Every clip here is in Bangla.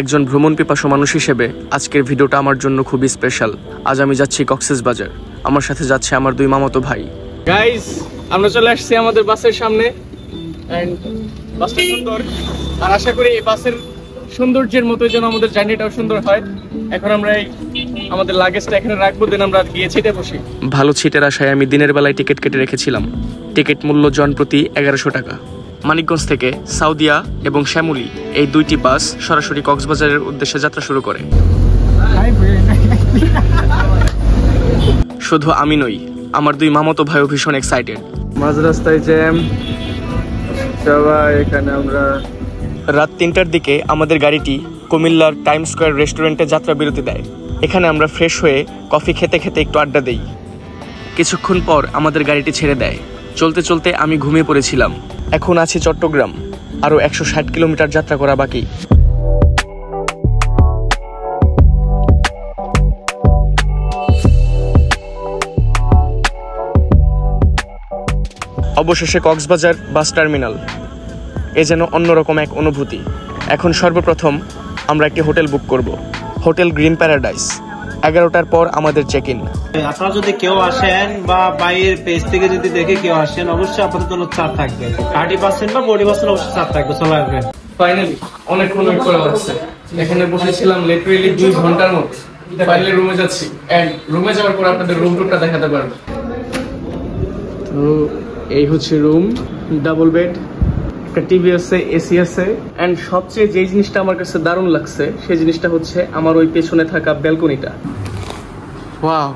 একজন ভ্রমণ পিপাসু মানুষ হিসেবে আজকের ভিডিওটা আমার জন্য খুবই স্পেশাল। আজ আমি যাচ্ছি কক্সবাজার। আমার সাথে যাচ্ছে আমার দুই মামাতো ভাই। গাইস, আমরা চলে আসছি আমাদের বাসের সামনে। এন্ড বাসটা সুন্দর, আর আশা করি এই বাসের সৌন্দর্যের মতো যেন আমাদের জার্নিটাও সুন্দর হয়। এখন আমরা আমাদের লাগেজটা এখানে রাখবো, দেন আমরা গিয়ে ছিটে বসি। ভালো ছিটের আশায় আমি দিনের বেলায় টিকিট কেটে রেখেছিলাম। টিকিট মূল্য জন প্রতি 1100 টাকা। মানিকগঞ্জ থেকে সাউদিয়া এবং শ্যামলী এই দুইটি বাস সরাসরি কক্সবাজারের উদ্দেশ্যে যাত্রা শুরু করে। শুধু আমি নই, আমার দুই মামাতো ভাইও ভীষণ এক্সাইটেড। মাঝ রাস্তায় জ্যাম, সবাই এখানে। আমরা রাত 3টার দিকে আমাদের গাড়িটি কুমিল্লার টাইম স্কোয়ার রেস্টুরেন্টে যাত্রা বিরতি দেয়। এখানে আমরা ফ্রেশ হয়ে কফি খেতে খেতে একটু আড্ডা দেই। কিছুক্ষণ পর আমাদের গাড়িটি ছেড়ে দেয়। চলতে চলতে আমি ঘুমিয়ে পড়েছিলাম। এখন আছি চট্টগ্রাম, আরও 160 কিলোমিটার যাত্রা করা বাকি। অবশেষে কক্সবাজার বাস টার্মিনাল। এ যেন অন্যরকম এক অনুভূতি। এখন সর্বপ্রথম আমরা একটি হোটেল বুক করব, হোটেল গ্রিন প্যারাডাইস। 11টার পর আমাদের চেক ইন। আপনারা যদি কেউ আসেন বা বাইরের পেজ থেকে যদি দেখে কেউ আসেন, অবশ্যই আপনাদের জন্য ছাড় থাকবে। 30% বা 40% অবশ্যই ছাড় থাকবে। চলে আসবেন। ফাইনালি অনেকক্ষণ ওয়েট করা হচ্ছে। এখানে বসেছিলাম লিটারেলি 2 ঘন্টার মতো। ফাইনালি রুমে যাচ্ছি, এন্ড রুমে যাওয়ার পর আপনাদের রুম টুরটা দেখাতে পারবো। তো এই হচ্ছে রুম, ডাবল বেড, একটা টিভি আছে, এসি আছে। এন্ড সবচেয়ে যে জিনিসটা আমার কাছে দারুণ লাগছে সেই জিনিসটা হচ্ছে আমার ওই পেছনে থাকা ব্যালকনিটা। Wow,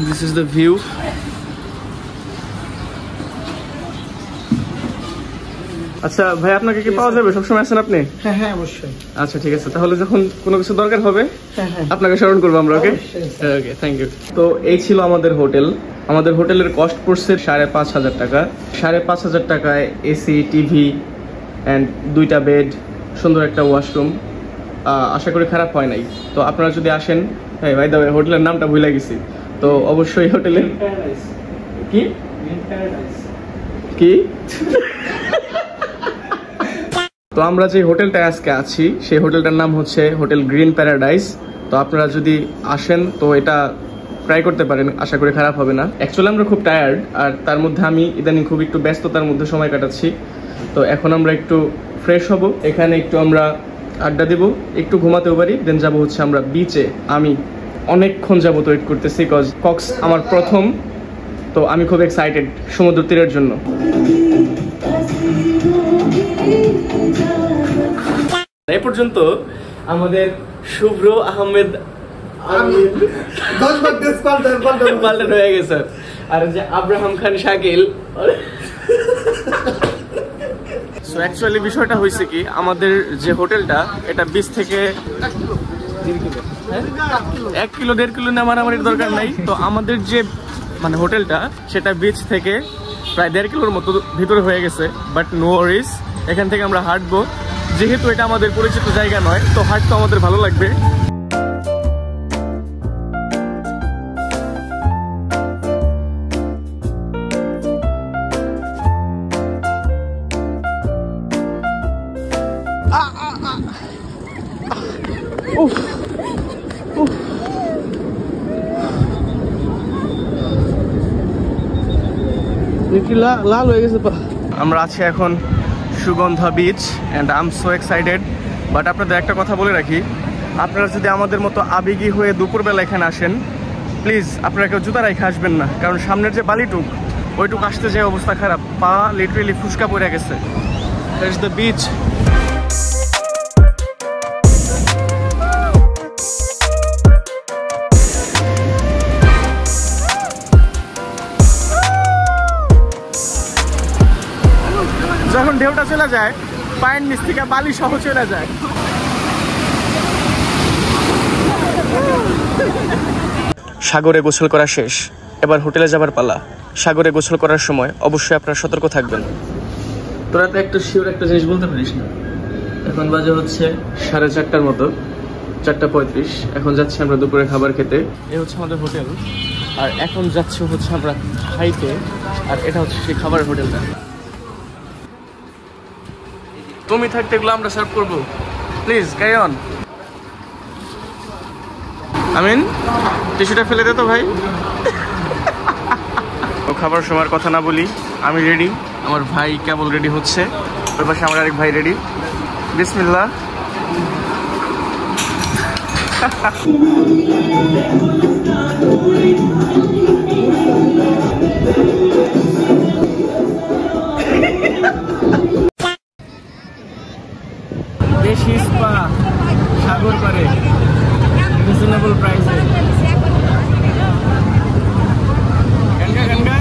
this is the view. আচ্ছা ভাই, আপনাকে কি পাওয়া যাবে? সবসময় আছেন আপনি? হ্যাঁ হ্যাঁ, অবশ্যই। আচ্ছা ঠিক আছে, তাহলে যখন কোনো কিছু দরকার হবে আপনাকে স্মরণ করবো আমরা। ওকে ওকে, থ্যাংক ইউ। তো এই ছিল আমাদের হোটেল। আমাদের হোটেলের কস্ট পড়ছে 5,500 টাকা। 5,500 টাকায় এসি, টিভি অ্যান্ড 2টা বেড, সুন্দর একটা ওয়াশরুম। আশা করি খারাপ হয় নাই। তো আপনারা যদি আসেন, হ্যাঁ ভাই দাও, হোটেলের নামটা ভুলে গেছি। তো অবশ্যই হোটেলের কি কি তো আমরা যে হোটেলটায় আজকে আছি সেই হোটেলটার নাম হচ্ছে হোটেল গ্রিন প্যারাডাইস। তো আপনারা যদি আসেন তো এটা ট্রাই করতে পারেন, আশা করি খারাপ হবে না। অ্যাকচুয়ালি আমরা খুব টায়ার্ড, আর তার মধ্যে আমি ইদানিং খুব একটু ব্যস্ততার মধ্যে সময় কাটাচ্ছি। তো এখন আমরা একটু ফ্রেশ হব, এখানে একটু আমরা আড্ডা দেবো, একটু ঘুমাতেও পারি, দেন যাবো হচ্ছে আমরা বিচে। আমি অনেকক্ষণ যাবত ওয়েট করতেছি, কক্স আমার প্রথম। তো আমি খুব এক্সাইটেড সমুদ্র তীরের জন্য। এই পর্যন্ত আমাদের শুভ্র আহমেদ পাল্টান হয়ে গেছে, আর যে আব্রাহাম খান শাকিল। সো অ্যাকচুয়ালি বিষয়টা হয়েছে কি, আমাদের যে হোটেলটা এটা বিচ থেকে 1 কিলো 1.5 কিলো মারামারির দরকার নাই। তো আমাদের যে মানে হোটেলটা সেটা বিচ থেকে প্রায় 1.5 কিলোর মতো ভিতরে হয়ে গেছে। বাট নো ওয়ারিস, এখান থেকে আমরা হাঁটবো। যেহেতু এটা আমাদের পরিচিত জায়গা নয়, তো হাঁটতে আমাদের ভালো লাগবে। লাল হয়ে গেছে। আমরা আছি এখন Sugandha beach and I am so excited. But আপনাদের একটা কথা বলে রাখি, আপনারা যদি আমাদের মতো আবেগী হয়ে দুপুরবেলা এখানে আসেন, প্লিজ আপনারা কেউ জুতা রেখে আসবেন না, কারণ সামনের যে বালিটুক ওইটুক আসতে যে অবস্থা খারাপ, পা লিটারেলি ফুসকা পড়ে গেছে। That's the beach. যখন ঢেউটা চলে যায়, পায়ের নিচ থেকে বালি সহ চলে যায়। সাগরে গোসল করা শেষ, এবার হোটেলে যাবার পালা। সাগরে গোসল করার সময় অবশ্যই আপনারা সতর্ক থাকবেন। তোরা তো একটা শিওর একটা জিনিস বলতে পারিস না। এখন বাজে হচ্ছে 4:30 মতো, 4:35। এখন যাচ্ছি আমরা দুপুরে খাবার খেতে। এই হচ্ছে আমাদের হোটেল, আর এখন যাচ্ছি হচ্ছে আমরা খাইতে। আর এটা হচ্ছে সেই খাবারের হোটেলটা। তুমি থাকতে এগুলো আমরা সার্ভ করবো। Please carry on. আমিন টিস্যুটা ফেলে দে তো ভাই। ও খাবার সময়ের কথা না বলি, আমি রেডি, আমার ভাই কেবল রেডি হচ্ছে, ওর পাশে আমার আরেক ভাই রেডি। বিসমিল্লাহ। দেশি স্পা সাগর পারে রিজনেবল প্রাইসে। গঙ্গা গঙ্গা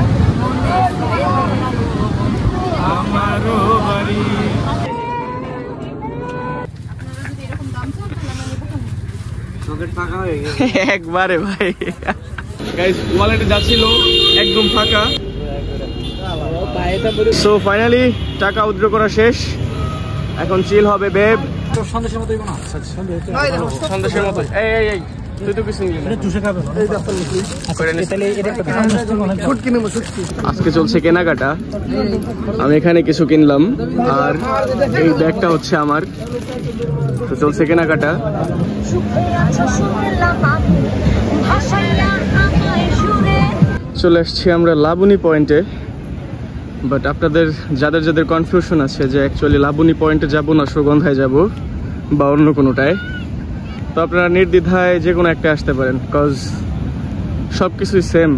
আমারও বাড়ি। একবারে ভাই গাইস, ওয়ালেটে যাচ্ছিল একদম ফাঁকা। সো ফাইনালি টাকা উইথড্র করা শেষ, এখন চিল হবে বেব। সন্দেশের মতো। এই তুই তো কিছু আজকে চলছে কেনাকাটা, আমি এখানে কিছু কিনলাম আর এই ব্যাগটা হচ্ছে আমার, তো চলছে কেনাকাটা। চলে আসছি আমরা লাবণী পয়েন্টে, বাট আপনাদের যাদের যাদের কনফিউশন আছে যে অ্যাকচুয়ালি লাবণী পয়েন্টে যাব না সুগন্ধায় যাব বা অন্য কোনোটায়, তো আপনারা নির্দ্বিধায় যে কোনো একটা আসতে পারেন, কজ সব কিছুই সেম,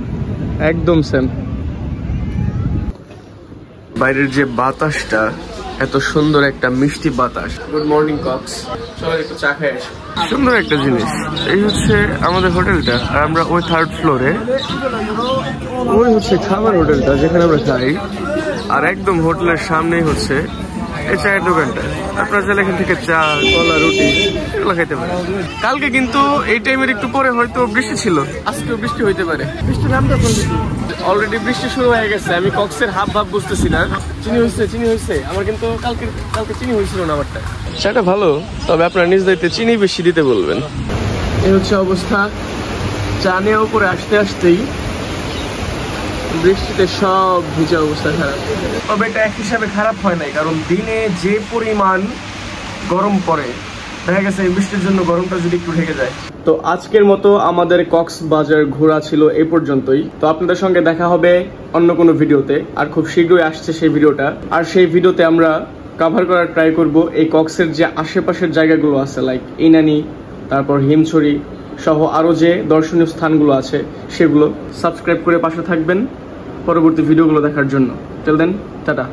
একদম সেম। বাইরের যে বাতাসটা, এত সুন্দর একটা মিষ্টি বাতাস। গুড মর্নিং কক্স, চলো একটু চা খাই আসি। সুন্দর একটা জিনিস, এই হচ্ছে আমাদের হোটেলটা, আর আমরা ওই 3rd ফ্লোরে, ওই হচ্ছে খাবার হোটেলটা যেখানে আমরা খাই, আর একদম হোটেলের সামনেই হচ্ছে এই চায়ের দোকানটা। আপনারা চাইলে এখান থেকে চা, কলা, রুটি এগুলো খাইতে পারেন। কালকে কিন্তু এই টাইমের একটু পরে হয়তো বৃষ্টি ছিল, আজকেও বৃষ্টি হইতে পারে। বৃষ্টির নামটা অলরেডি বৃষ্টি শুরু হয়ে গেছে, আমি কক্সের হাব ভাব বুঝতেছি না। চিনি হয়েছে আমার, কিন্তু কালকে চিনি হয়েছিল না আমারটা। চাটা ভালো, তবে আপনার নিজ দায়িত্বে চিনি বেশি দিতে বলবেন। এই হচ্ছে অবস্থা, চা নিয়ে উপরে আসতে আসতেই বৃষ্টিতে সব ভিজা, অবস্থা খারাপ। তবে এটা এক হিসাবে খারাপ হয় নাই, কারণ দিনে যে পরিমাণ গরম পড়ে, দেখা গেছে এই বৃষ্টির জন্য গরমটা যদি একটু ঢেকে যায়। তো আজকের মতো আমাদের কক্সবাজার ঘোরা ছিল এই পর্যন্তই। তো আপনাদের সঙ্গে দেখা হবে অন্য কোনো ভিডিওতে, আর খুব শীঘ্রই আসছে সেই ভিডিওটা। আর সেই ভিডিওতে আমরা কভার করার ট্রাই করব এই কক্সের যে আশেপাশের জায়গাগুলো আছে, লাইক ইনানি, তারপর হিমছড়ি সহ আরো যে দর্শনীয় স্থানগুলো আছে সেগুলো। সাবস্ক্রাইব করে পাশে থাকবেন পরবর্তী ভিডিওগুলো দেখার জন্য। Till then, tata.